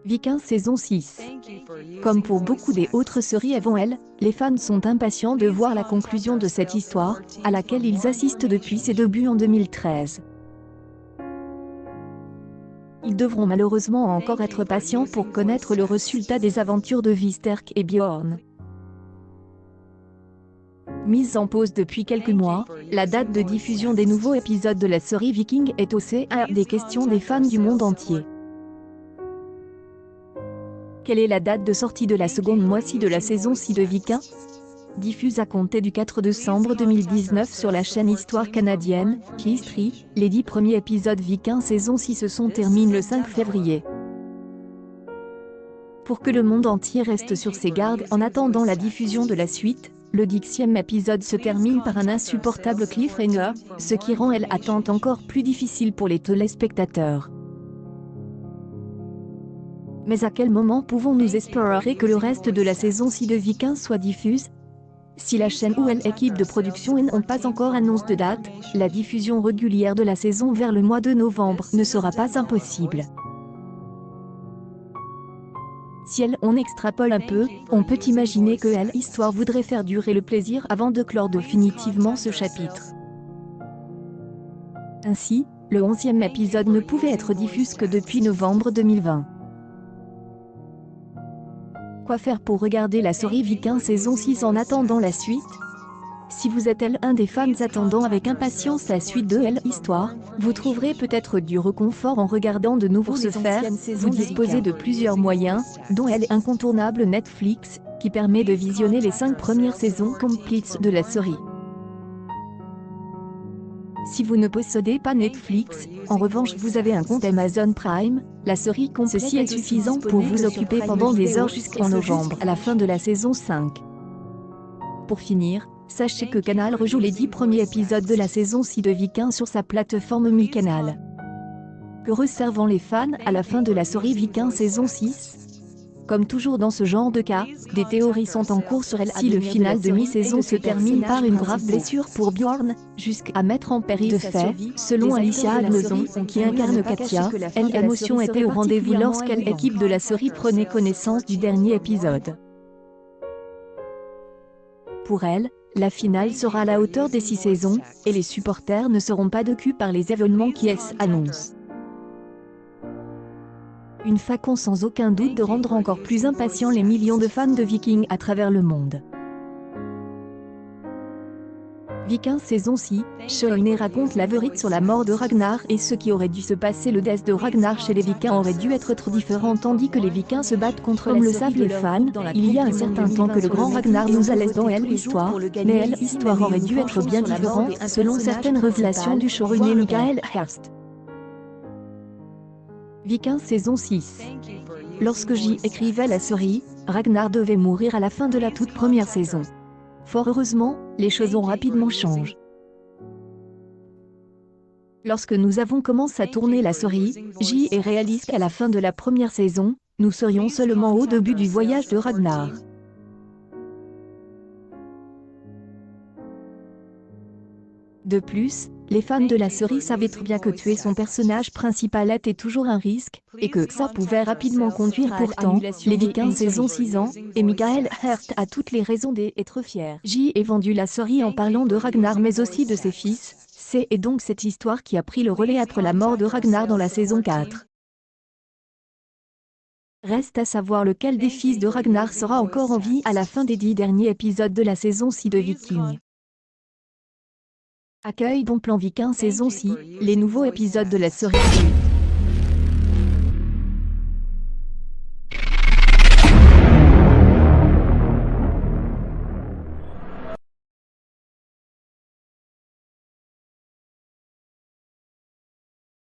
Vikings saison 6. Comme pour beaucoup des autres séries avant elle, les fans sont impatients de voir la conclusion de cette histoire, à laquelle ils assistent depuis ses débuts en 2013. Ils devront malheureusement encore être patients pour connaître le résultat des aventures de Visterk et Bjorn. Mise en pause depuis quelques mois, la date de diffusion des nouveaux épisodes de la série Viking est au cœur des questions des fans du monde entier. Quelle est la date de sortie de la seconde moitié de la saison 6 de Vikings? Diffuse à compter du 4 décembre 2019 sur la chaîne Histoire canadienne, History, les 10 premiers épisodes Vikings saison 6 se terminent le 5 février. Pour que le monde entier reste sur ses gardes en attendant la diffusion de la suite, le 10e épisode se termine par un insupportable cliffhanger, ce qui rend l'attente encore plus difficile pour les téléspectateurs. Mais à quel moment pouvons-nous espérer que le reste de la saison 6 de Vikings soit diffuse? Si la chaîne ou l'équipe de production n'ont pas encore annoncé de date, la diffusion régulière de la saison vers le mois de novembre ne sera pas impossible. Si on extrapole un peu, on peut imaginer que l'histoire voudrait faire durer le plaisir avant de clore définitivement ce chapitre. Ainsi, le 11e épisode ne pouvait être diffusé que depuis novembre 2020. Quoi faire pour regarder la série Vikings saison 6 en attendant la suite? Si vous êtes un des fans attendant avec impatience la suite de l'histoire, vous trouverez peut-être du réconfort en regardant de nouveaux se faire. Vous disposez de plusieurs moyens, dont incontournable Netflix, qui permet de visionner les 5 premières saisons complètes de la série. Si vous ne possédez pas Netflix, en revanche vous avez un compte Amazon Prime, la série complète ceci est suffisant pour vous occuper pendant des heures jusqu'en novembre à la fin de la saison 5. Pour finir, sachez que Canal rejoue les 10 premiers épisodes de la saison 6 de Vikings sur sa plateforme Mi-Canal. Que réservent les fans à la fin de la série Vikings saison 6? Comme toujours dans ce genre de cas, des théories sont en cours sur si le final de mi-saison se termine par une grave blessure pour Bjorn, jusqu'à mettre en péril de fait, selon Alicia Agneson, qui incarne Katia, l'émotion était au rendez-vous lorsqu'elle l'équipe de la série prenait connaissance du dernier épisode. Pour elle, la finale sera à la hauteur des 6 saisons, et les supporters ne seront pas déçus par les événements qui s'annoncent. Une façon sans aucun doute de rendre encore plus impatients les millions de fans de Vikings à travers le monde. Vikings saison 6, Shone raconte la vérité sur la mort de Ragnar et ce qui aurait dû se passer. Le death de Ragnar chez les Vikings aurait dû être trop différent tandis que les Vikings se battent contre comme le savent les fans. Il y a un certain temps que le grand Ragnar nous a laissé dans l'histoire, mais l'histoire aurait dû être bien différente selon certaines révélations du showrunner Michael Herbst. Vikings saison 6. Lorsque j'y écrivais la série, Ragnar devait mourir à la fin de la toute première saison. Fort heureusement, les choses ont rapidement changé. Lorsque nous avons commencé à tourner la série, j'y ai réalisé qu'à la fin de la première saison, nous serions seulement au début du voyage de Ragnar. De plus, les fans de la série savaient très bien que tuer son personnage principal était toujours un risque, et que ça pouvait rapidement conduire pourtant, les Vikings saison 6 ans, et Michael Herbst a toutes les raisons d'être fier. J'y ai vendu la série en parlant de Ragnar mais aussi de ses fils, c'est donc cette histoire qui a pris le relais après la mort de Ragnar dans la saison 4. Reste à savoir lequel des fils de Ragnar sera encore en vie à la fin des 10 derniers épisodes de la saison 6 de Vikings. Accueille bon plan Vikings saison 6, les nouveaux épisodes de la série.